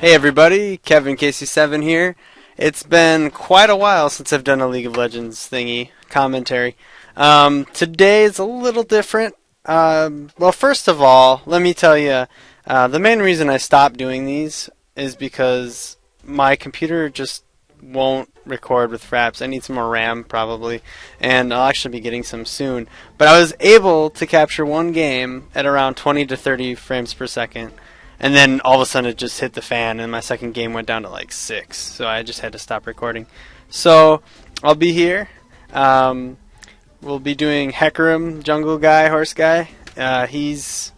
Hey everybody, Kevin KC7 here. It's been quite a while since I've done a League of Legends thingy commentary. Today is a little different. Well, first of all, let me tell you, the main reason I stopped doing these is because my computer just won't record with fraps. I need some more RAM probably, and I'll actually be getting some soon. But I was able to capture one game at around 20 to 30 frames per second. And then all of a sudden it just hit the fan and my second game went down to like 6. So I just had to stop recording. So I'll be here. We'll be doing Hecarim, jungle guy, horse guy. He's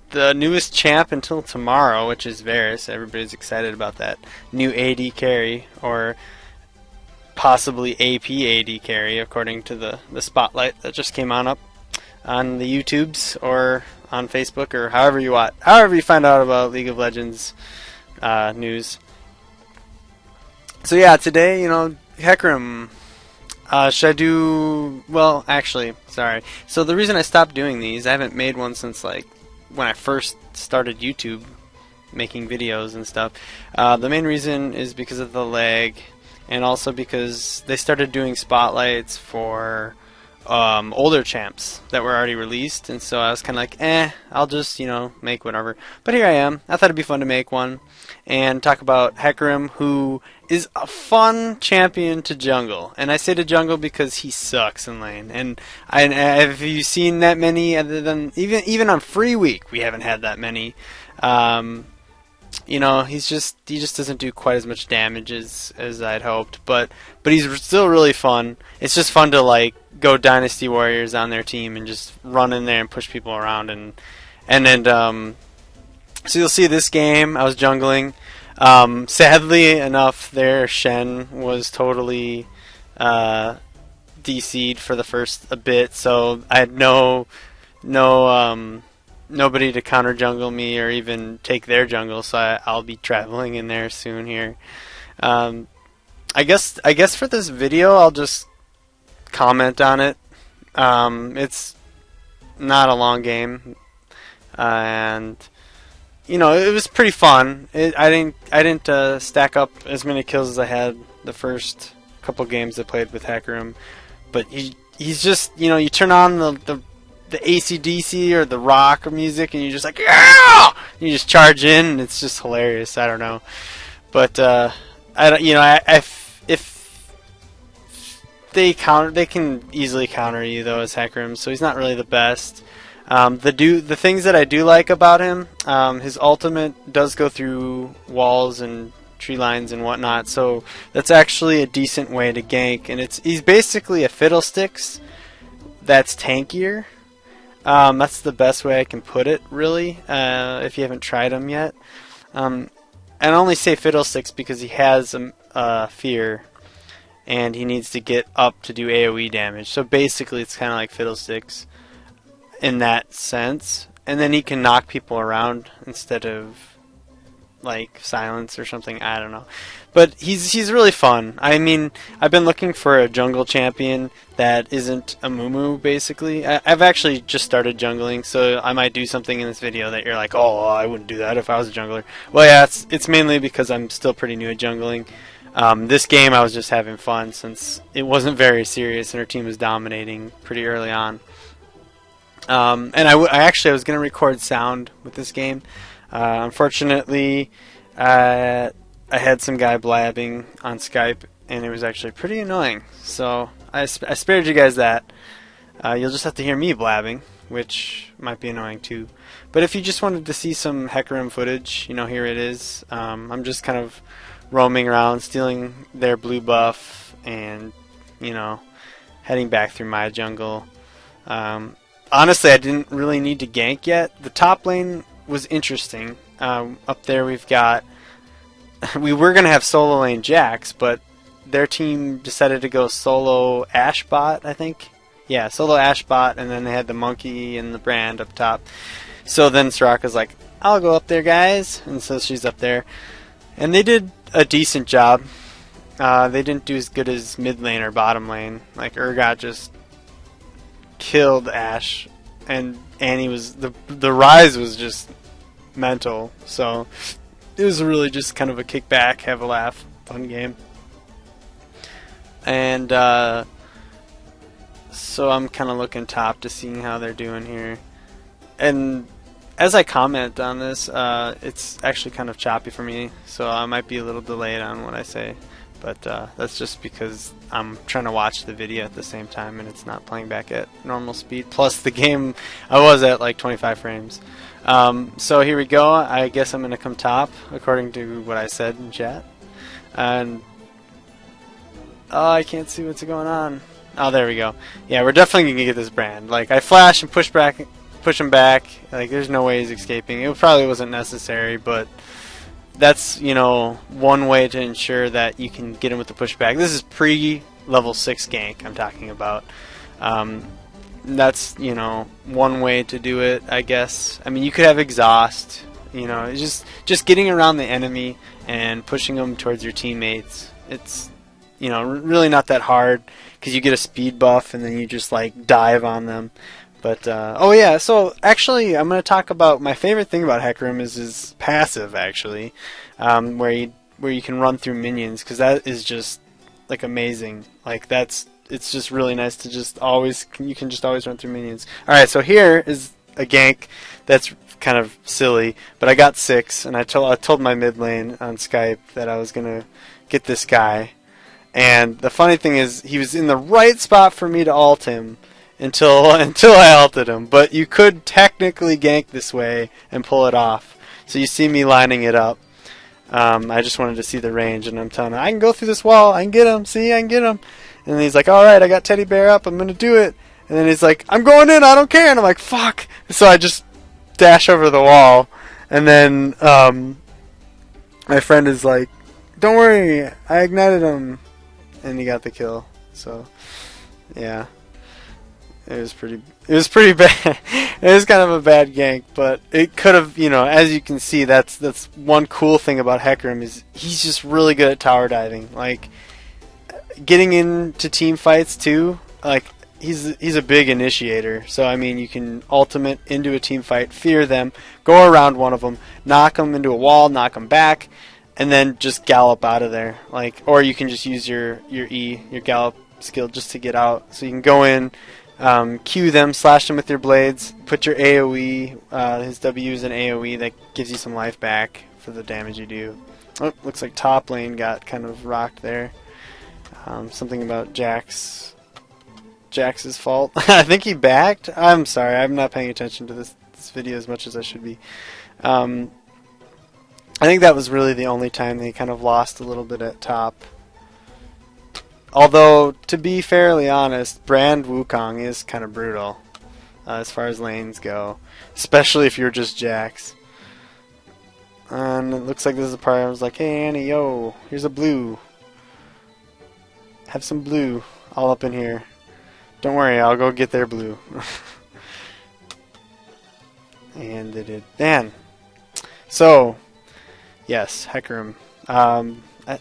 the newest champ until tomorrow, which is Varus. Everybody's excited about that new AD carry, or possibly AP AD carry, according to the spotlight that just came on the YouTubes or on Facebook, or however you find out about League of Legends news. So yeah, today, Hecarim. Should I do... Well, actually, sorry. So the reason I stopped doing these, I haven't made one since like when I first started YouTube making videos and stuff. The main reason is because of the lag, and also because they started doing spotlights for older champs that were already released, and so I was kind of like, I'll just, make whatever. But here I am. I thought it'd be fun to make one and talk about Hecarim, who is a fun champion to jungle. And I say to jungle because he sucks in lane. And have you seen that many other than even on free week? We haven't had that many. He just doesn't do quite as much damage as I'd hoped, but he's still really fun. It's just fun to like go Dynasty Warriors on their team and just run in there and push people around, so you'll see this game I was jungling. Sadly enough, their Shen was totally DC'd for the first a bit, so I had nobody to counter jungle me or even take their jungle, so I'll be traveling in there soon here. I guess for this video I'll just comment on it. It's not a long game, and it was pretty fun. I didn't stack up as many kills as I had the first couple games I played with Hecarim, but he's just, you turn on the AC/DC or the rock music, and you're just like, yeah! You just charge in, and it's just hilarious. I don't know, but if they can easily counter you though as Hecarim, so he's not really the best. The things that I do like about him, his ultimate does go through walls and tree lines and whatnot, so that's actually a decent way to gank, and he's basically a Fiddlesticks that's tankier. That's the best way I can put it, really, if you haven't tried him yet. And I only say Fiddlesticks because he has Fear, and he needs to get up to do AoE damage. So basically it's kind of like Fiddlesticks in that sense. And then he can knock people around instead of like silence or something, I don't know. But he's really fun. I mean, I've been looking for a jungle champion that isn't a Mumu, basically. I've actually just started jungling, so I might do something in this video that you're like, oh, I wouldn't do that if I was a jungler. Well, yeah, it's mainly because I'm still pretty new at jungling. This game I was just having fun since it wasn't very serious and our team was dominating pretty early on. And I was going to record sound with this game. Unfortunately, I had some guy blabbing on Skype, and it was actually pretty annoying. So I spared you guys that. You'll just have to hear me blabbing, which might be annoying too. But if you just wanted to see some Hecarim footage, here it is. I'm just kind of roaming around, stealing their blue buff, and heading back through my jungle. Honestly, I didn't really need to gank yet. The top lane was interesting. Up there we were going to have solo lane Jax, but their team decided to go solo Ashe bot, I think. Yeah, solo Ashe bot, and then they had the monkey and the brand up top. So then Soraka's like, I'll go up there, guys. And so she's up there. And they did a decent job. They didn't do as good as mid lane or bottom lane. Like, Urgot just killed Ashe, and Annie was... The rise was just mental. So it was really just kind of a kick back, have a laugh, fun game. And so I'm kind of looking top to seeing how they're doing here. And as I comment on this, it's actually kind of choppy for me, so I might be a little delayed on what I say. But that's just because I'm trying to watch the video at the same time and it's not playing back at normal speed. Plus the game, I was at like 25 frames. So here we go. I guess I'm going to come top according to what I said in chat. And oh, I can't see what's going on. Oh, there we go. Yeah, we're definitely going to get this brand. Like, I flash and push him back. Like, there's no way he's escaping. It probably wasn't necessary, but that's, you know, one way to ensure that you can get him with the pushback. This is pre-level 6 gank I'm talking about. That's, you know, one way to do it, I guess. I mean, you could have exhaust. You know, it's just getting around the enemy and pushing them towards your teammates. It's, you know, really not that hard because you get a speed buff and then you just like dive on them. But oh yeah, so actually I'm going to talk about my favorite thing about Hecarim is his passive, actually, where you can run through minions, because that is just like amazing. Like it's just really nice to just always, you can just always run through minions. All right, so here is a gank that's kind of silly, but I got 6, and I told my mid lane on Skype that I was gonna get this guy, and the funny thing is he was in the right spot for me to ult him until I ulted him. But you could technically gank this way and pull it off. So you see me lining it up. I just wanted to see the range, and I'm telling him I can go through this wall. I can get him. See, I can get him. And then he's like, all right, I got Teddy Bear up. I'm gonna do it. And then he's like, I'm going in. I don't care. And I'm like, fuck. So I just dash over the wall, and then my friend is like, don't worry, I ignited him, and he got the kill. So yeah. It was pretty bad. It was kind of a bad gank, but it could have, you know, as you can see, that's one cool thing about Hecarim is he's just really good at tower diving. Like, getting into team fights too, like, he's a big initiator. So I mean, you can ultimate into a team fight, fear them, go around one of them, knock them into a wall, knock them back, and then just gallop out of there. Like, or you can just use your gallop skill just to get out. So you can go in, Q them, slash them with your blades, put your AoE, his W is an AoE that gives you some life back for the damage you do. Oh, looks like top lane got kind of rocked there. Something about Jax's fault. I think he backed. I'm sorry, I'm not paying attention to this video as much as I should be. I think that was really the only time they kind of lost a little bit at top. Although, to be fairly honest, Brand Wukong is kind of brutal as far as lanes go, especially if you're just Jax. And it looks like this is the part I was like, hey Annie, yo, here's a blue. Have some blue all up in here. Don't worry, I'll go get their blue. And they did. Man. So, yes, Hecarim. I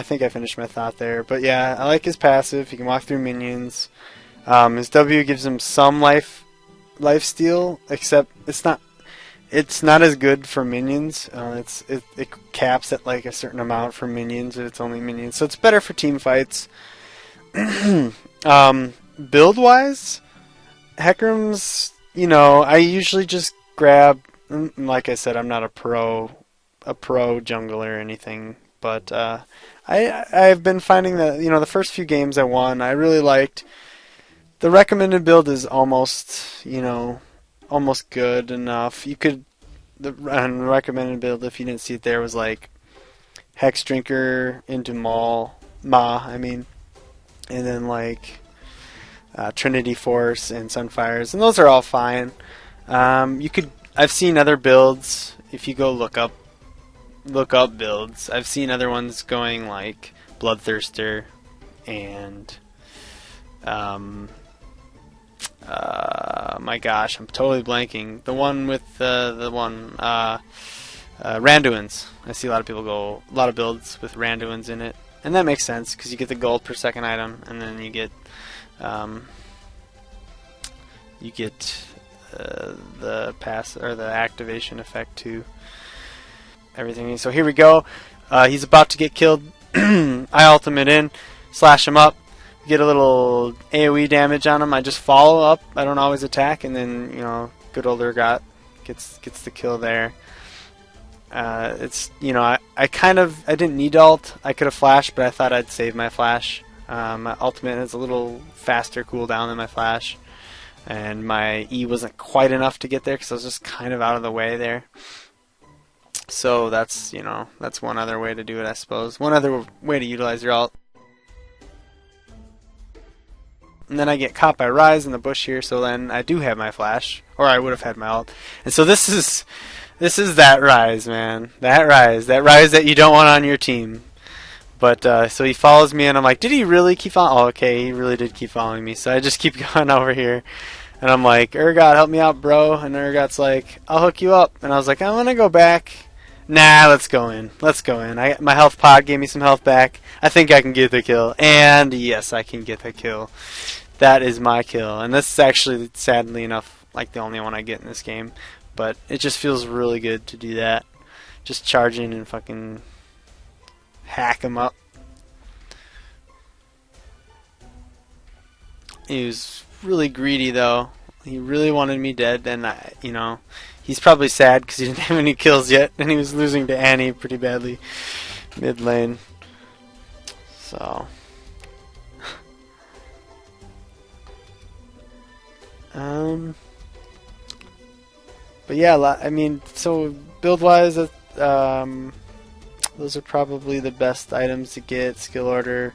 think I finished my thought there, but yeah, I like his passive. He can walk through minions. His W gives him some life steal, except it's not as good for minions. It caps at like a certain amount for minions if it's only minions, so it's better for team fights. Build wise, Hecarim's, you know, I usually just grab. Like I said, I'm not a pro jungler or anything. But I've been finding that, you know, the first few games I won, I really liked. The recommended build is almost, you know, almost good enough. You could, the recommended build, if you didn't see it there, was like Hex Drinker into Ma, and then like Trinity Force and Sunfires, and those are all fine. I've seen other builds. If you go look up builds, I've seen other ones going like Bloodthirster and my gosh, I'm totally blanking. The one with Randuins. I see a lot of people go a lot of builds with Randuins in it, and that makes sense because you get the gold per second item, and then you get the pass or the activation effect too. everything. So here we go. He's about to get killed. I ultimate in, slash him up, get a little AoE damage on him. I just follow up. I don't always attack, and then good old Urgot gets the kill there. It's I didn't need ult. I could have flashed, but I thought I'd save my flash. My ultimate has a little faster cooldown than my flash, and my E wasn't quite enough to get there because I was just kind of out of the way there. So that's one other way to do it, I suppose. One other way to utilize your ult. And then I get caught by Rise in the bush here, so then I do have my flash, or I would have had my ult. And so this is that Rise, man. That Rise that you don't want on your team. But so he follows me, and I'm like, did he really keep on? Oh, okay, he really did keep following me. So I just keep going over here, and I'm like, Urgot, help me out, bro. And Urgot's like, I'll hook you up. And I was like, I want to go back. Nah, let's go in. Let's go in. My health pod gave me some health back. I think I can get the kill. And yes, I can get the kill. That is my kill. And this is actually, sadly enough, like the only one I get in this game. But it just feels really good to do that. Just charge in and fucking hack him up. He was really greedy though. He really wanted me dead, and he's probably sad because he didn't have any kills yet, and he was losing to Annie pretty badly mid lane. So, but yeah, I mean, so build wise, those are probably the best items to get. Skill order.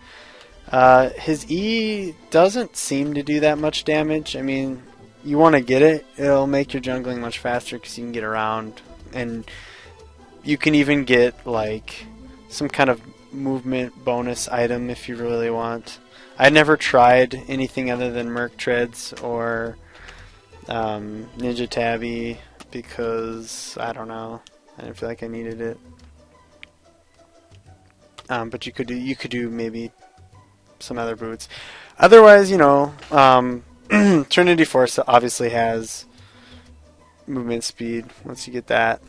His E doesn't seem to do that much damage. I mean, you want to get it. It'll make your jungling much faster because you can get around, and you can even get like some kind of movement bonus item if you really want. I never tried anything other than Merc Treads or Ninja Tabby because I don't know. I didn't feel like I needed it. But you could do maybe some other boots. Otherwise, Trinity Force obviously has movement speed once you get that.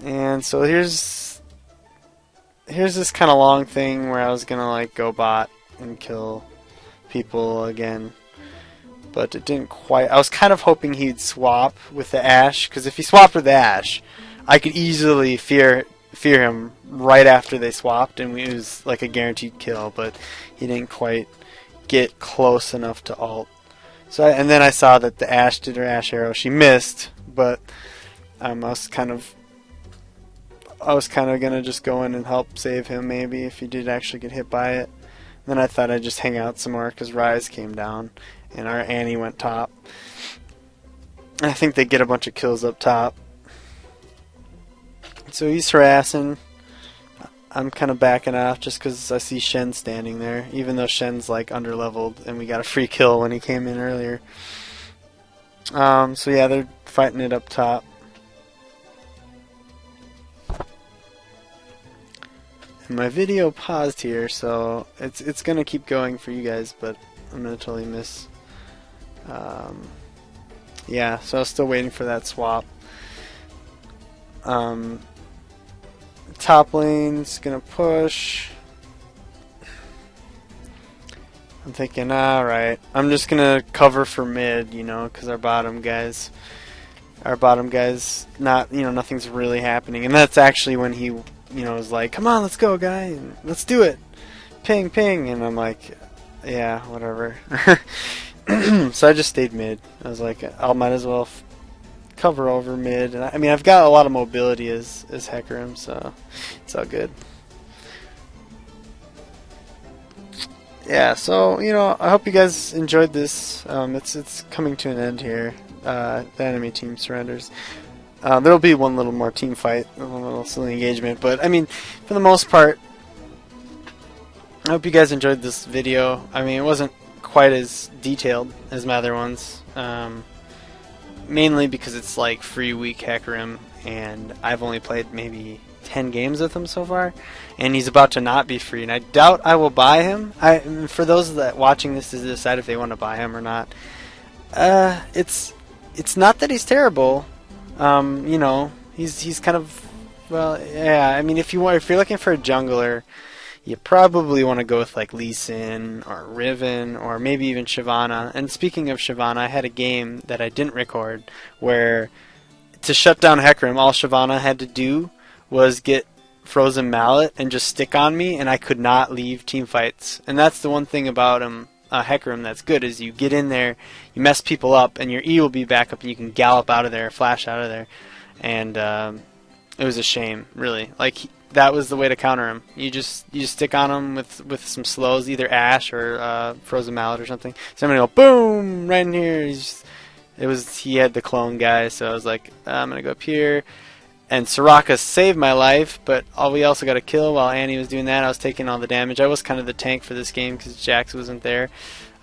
And so here's this kind of long thing where I was gonna like go bot and kill people again, but it didn't quite. I was kind of hoping he'd swap with the Ashe, because if he swapped with the Ashe, I could easily fear him right after they swapped, and it was like a guaranteed kill. But he didn't quite get close enough to ult. So and then I saw that the Ashe did her Ashe arrow. She missed, but I was kind of gonna just go in and help save him maybe if he did actually get hit by it. Then I thought I'd just hang out some more because Rise came down and our Annie went top. I think they get a bunch of kills up top. So he's harassing. I'm kind of backing off just because I see Shen standing there, even though Shen's like underleveled and we got a free kill when he came in earlier. So yeah, they're fighting it up top. And my video paused here, so it's gonna keep going for you guys, but I'm gonna totally miss. Yeah, so I was still waiting for that swap. Top lane's gonna push. I'm thinking, alright, I'm just gonna cover for mid, because our bottom guys, not, nothing's really happening. And that's actually when he, was like, come on, let's go, guy, and let's do it. Ping, ping. And I'm like, yeah, whatever. So I just stayed mid. I was like, I might as well cover over mid. And I mean, I've got a lot of mobility as Hecarim, so it's all good. Yeah, so I hope you guys enjoyed this. It's coming to an end here. The enemy team surrenders. There'll be one little more team fight, one little silly engagement, but I mean, for the most part, I hope you guys enjoyed this video. I mean, it wasn't quite as detailed as my other ones. Mainly because it's like free week Hecarim, and I've only played maybe 10 games with him so far, and he's about to not be free, and I doubt I will buy him. For those that watching this to decide if they want to buy him or not, it's not that he's terrible. He's kind of Well, yeah. I mean, if you're looking for a jungler, you probably want to go with like Lee Sin or Riven or maybe even Shyvana. And speaking of Shyvana, I had a game that I didn't record where to shut down Hecarim, all Shyvana had to do was get Frozen Mallet and just stick on me, and I could not leave team fights. And that's the one thing about Hecarim that's good is you get in there, you mess people up, and your E will be back up, and you can gallop out of there, flash out of there. And it was a shame, really. Like that was the way to counter him. You just stick on him with some slows, either Ash or Frozen Mallet or something. Somebody go boom right in here. He had the clone guy, so I was like, I'm gonna go up here. And Soraka saved my life, but we also got a kill while Annie was doing that. I was taking all the damage. I was kind of the tank for this game because Jax wasn't there.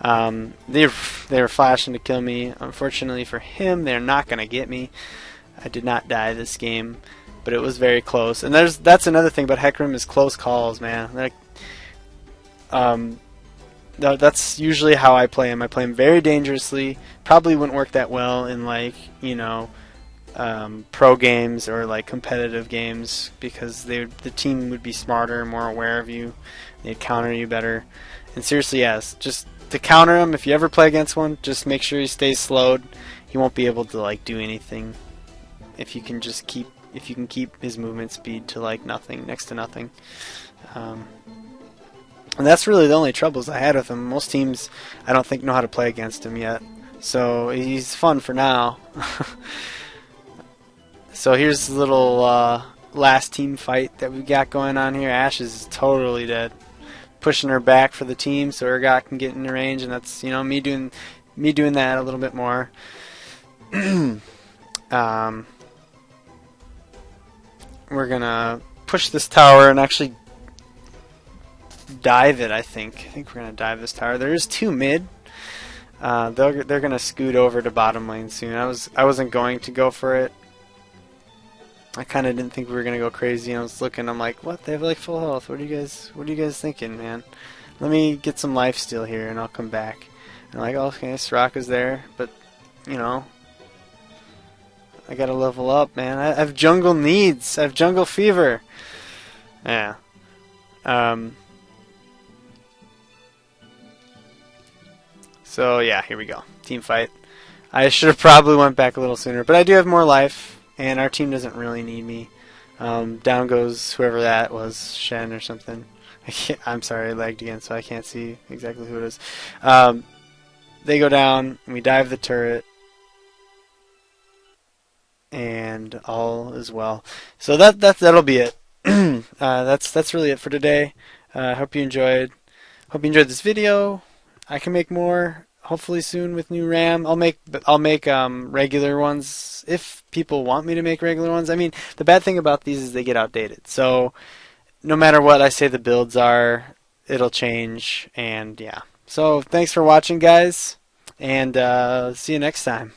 They were flashing to kill me. Unfortunately for him, they're not gonna get me. I did not die this game, but it was very close. And that's another thing about Hecarim is close calls, man. Like, that's usually how I play him. I play him very dangerously. Probably wouldn't work that well in like pro games or like competitive games because the team would be smarter, more aware of you. They'd counter you better. And seriously, yes, just to counter him, if you ever play against one, just make sure he stays slowed. He won't be able to like do anything if you can keep his movement speed to like nothing, next to nothing. And that's really the only troubles I had with him. Most teams, I don't think, know how to play against him yet. So he's fun for now. So here's a little last team fight that we got going on here. Ashe is totally dead. Pushing her back for the team so Urgot can get in the range, and that's me doing that a little bit more. We're gonna push this tower and actually dive it. I think we're gonna dive this tower. There is 2 mid. They're gonna scoot over to bottom lane soon. I wasn't going to go for it. I kind of didn't think we were gonna go crazy. And I was looking. I'm like, what? They have like full health. What are you guys thinking, man? Let me get some lifesteal here, and I'll come back. And I'm like, oh, okay, Soraka's there, but I gotta level up, man. I have jungle needs. I have jungle fever. Yeah. So yeah, here we go. Team fight. I should have probably went back a little sooner, but I do have more life, and our team doesn't really need me. Down goes whoever that was, Shen or something. I'm sorry, I lagged again, so I can't see exactly who it is. They go down, and we dive the turret, and all is well. So that'll be it. That's really it for today. Hope you enjoyed. Hope you enjoyed this video. I can make more hopefully soon with new RAM. I'll make regular ones if people want me to make regular ones. I mean, the bad thing about these is they get outdated. So no matter what I say the builds are, it'll change. And yeah. So thanks for watching, guys, and see you next time.